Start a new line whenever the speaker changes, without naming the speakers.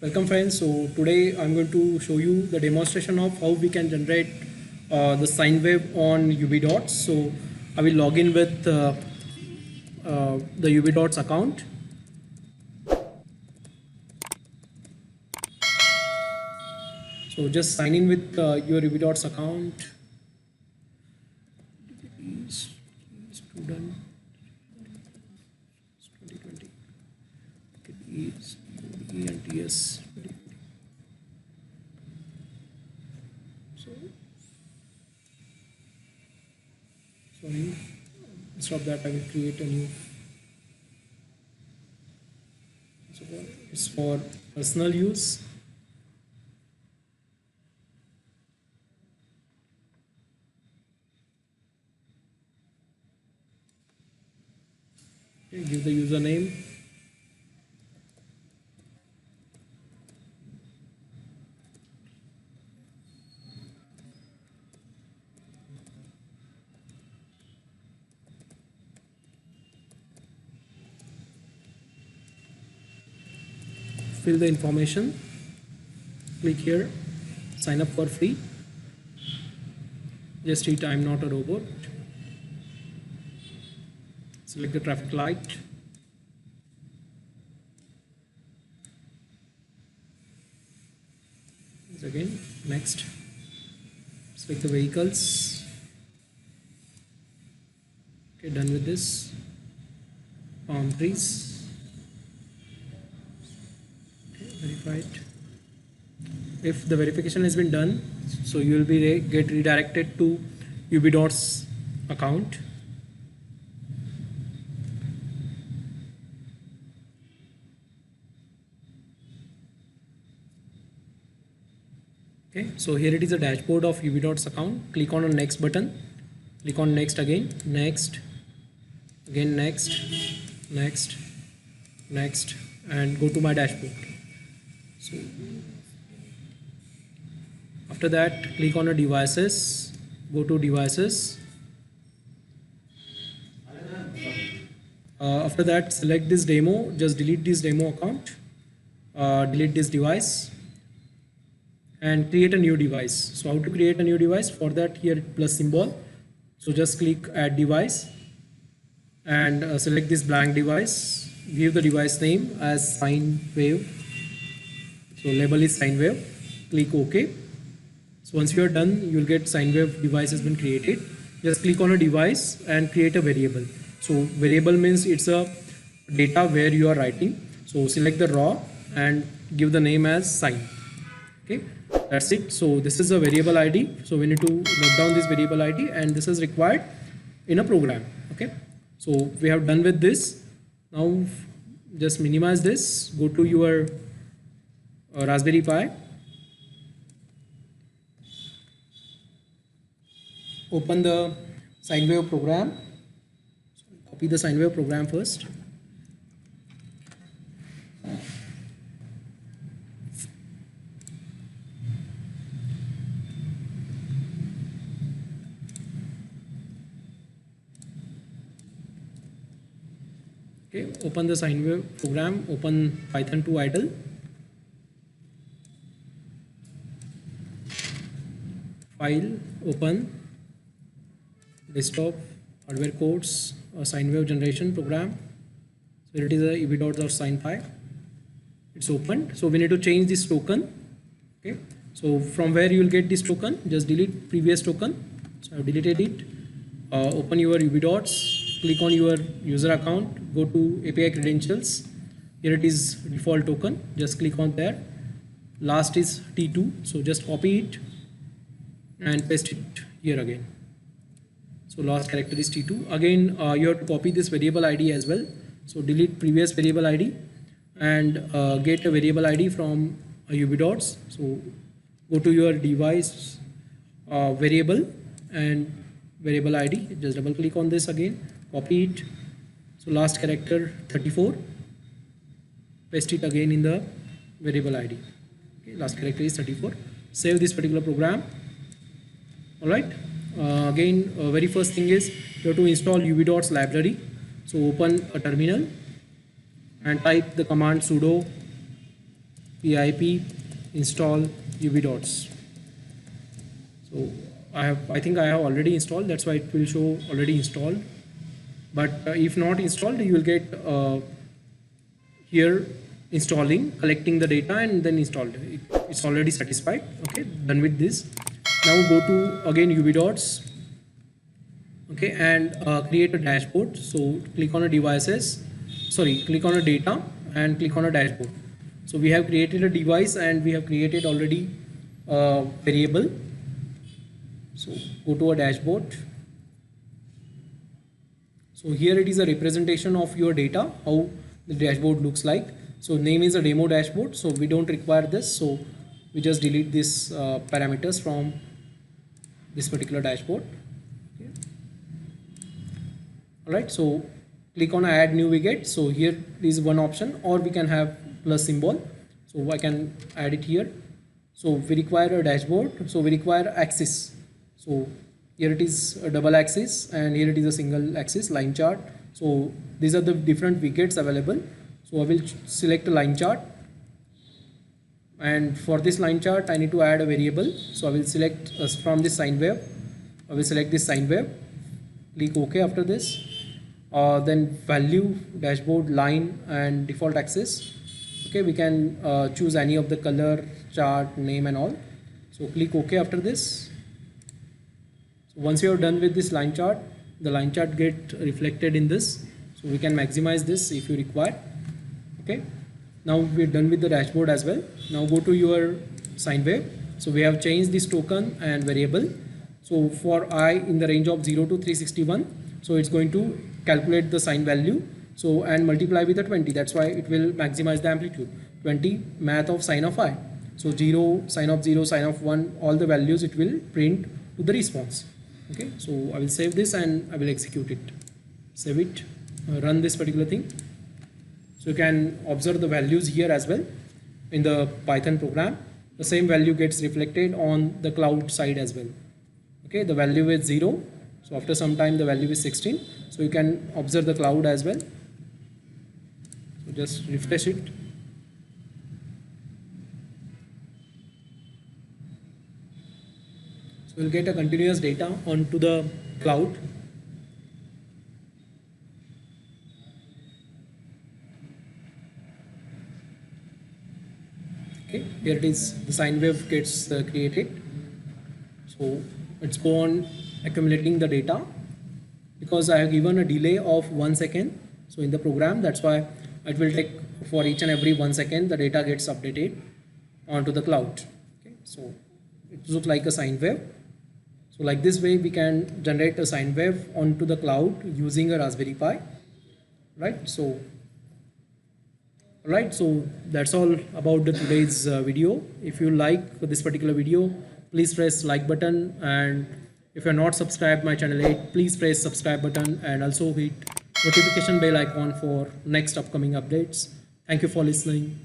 Welcome friends. So today I'm going to show you the demonstration of how we can generate the sine wave on UV dots. So I will log in with the UV dots account. So just sign in with your UV dots account. Student 2020 is ENTS. So sorry, instead of that I will create a new. So it's for personal use. Okay, give the username. Fill the information, click here, sign up for free, just hit I'm not a robot, select the traffic light, again next, select the vehicles. Okay, done with this. Palm trees. Verified. If the verification has been done, so you will be get redirected to UV dots account. Okay, so here it is a dashboard of UV dots account. Click on the next button, click on next again, next, again next, next, next, and go to my dashboard. So after that, click on the devices, go to devices. After that, select this demo, just delete this demo account, delete this device and create a new device. So how to create a new device? For that, here plus symbol. So just click add device and select this blank device, give the device name as sine wave. So label is sine wave, click OK. So once you are done, you will get sine wave device has been created. Just click on a device and create a variable. So variable means it's a data where you are writing. So select the raw and give the name as sine. Okay, that's it. So this is a variable ID. So we need to note down this variable ID and this is required in a program. Okay, so we have done with this. Now just minimize this, go to your Raspberry Pi, open the sine wave program, copy the sine wave program first, okay, open the sine wave program, open Python 2 idle, file, open, desktop, hardware codes, sine wave generation program. So it is a UV dots or sine phi. It's opened. So we need to change this token. Okay. So from where you will get this token, just delete previous token. So I've deleted it. Open your UV dots, click on your user account, go to API credentials. Here it is default token. Just click on there. Last is T2. So just copy it and paste it here again. So last character is T2. Again, you have to copy this variable ID as well. So delete previous variable ID and get a variable ID from UV dots. So go to your device variable and variable ID. Just double click on this again, copy it. So last character 34. Paste it again in the variable ID. Okay, last character is 34. Save this particular program. Alright, again very first thing is you have to install UV dots library. So open a terminal and type the command sudo pip install UV-Dots. So I think I have already installed, that's why it will show already installed. But if not installed, you will get here installing, collecting the data, and then installed. It's already satisfied. Okay, done with this. Now go to again UV-Dots. Okay, and create a dashboard. So click on a devices, click on a data and click on a dashboard. So we have created a device and we have created already a variable. So go to a dashboard. So here it is a representation of your data, how the dashboard looks like. So name is a demo dashboard, so we don't require this, so we just delete this parameters from this particular dashboard. Okay. Alright, so click on add new widget. So here is one option, or we can have plus symbol, so I can add it here. So we require a dashboard, so we require axis. So here it is a double axis and here it is a single axis line chart. So these are the different widgets available. So I will select a line chart, and for this line chart I need to add a variable. So I will select from this sine wave, I will select this sine wave, click OK after this. Then value, dashboard, line and default axis. Okay, we can choose any of the color, chart, name and all. So click OK after this. So once you are done with this line chart, the line chart get reflected in this. So we can maximize this if you require. Okay, now we're done with the dashboard as well. Now go to your sine wave. So we have changed this token and variable. So for I in the range of 0 to 361, so it's going to calculate the sine value, so and multiply with the 20. That's why it will maximize the amplitude. 20 math of sine of I. So 0, sine of 0, sine of 1, all the values it will print to the response. Okay, so I will save this and I will execute it. Save it, run this particular thing. So you can observe the values here as well in the Python program. The same value gets reflected on the cloud side as well. Okay, the value is 0. So after some time the value is 16. So you can observe the cloud as well. So just refresh it. So we'll get a continuous data onto the cloud. Okay, here it is, the sine wave gets created. So let's go on accumulating the data, because I have given a delay of 1 second. So in the program, that's why it will take for each and every 1 second the data gets updated onto the cloud. Okay, so it looks like a sine wave. So like this way we can generate a sine wave onto the cloud using a Raspberry Pi, right? So alright, so that's all about the today's video. If you like this particular video, please press like button, and if you are not subscribed my channel yet, please press subscribe button and also hit notification bell icon for next upcoming updates. Thank you for listening.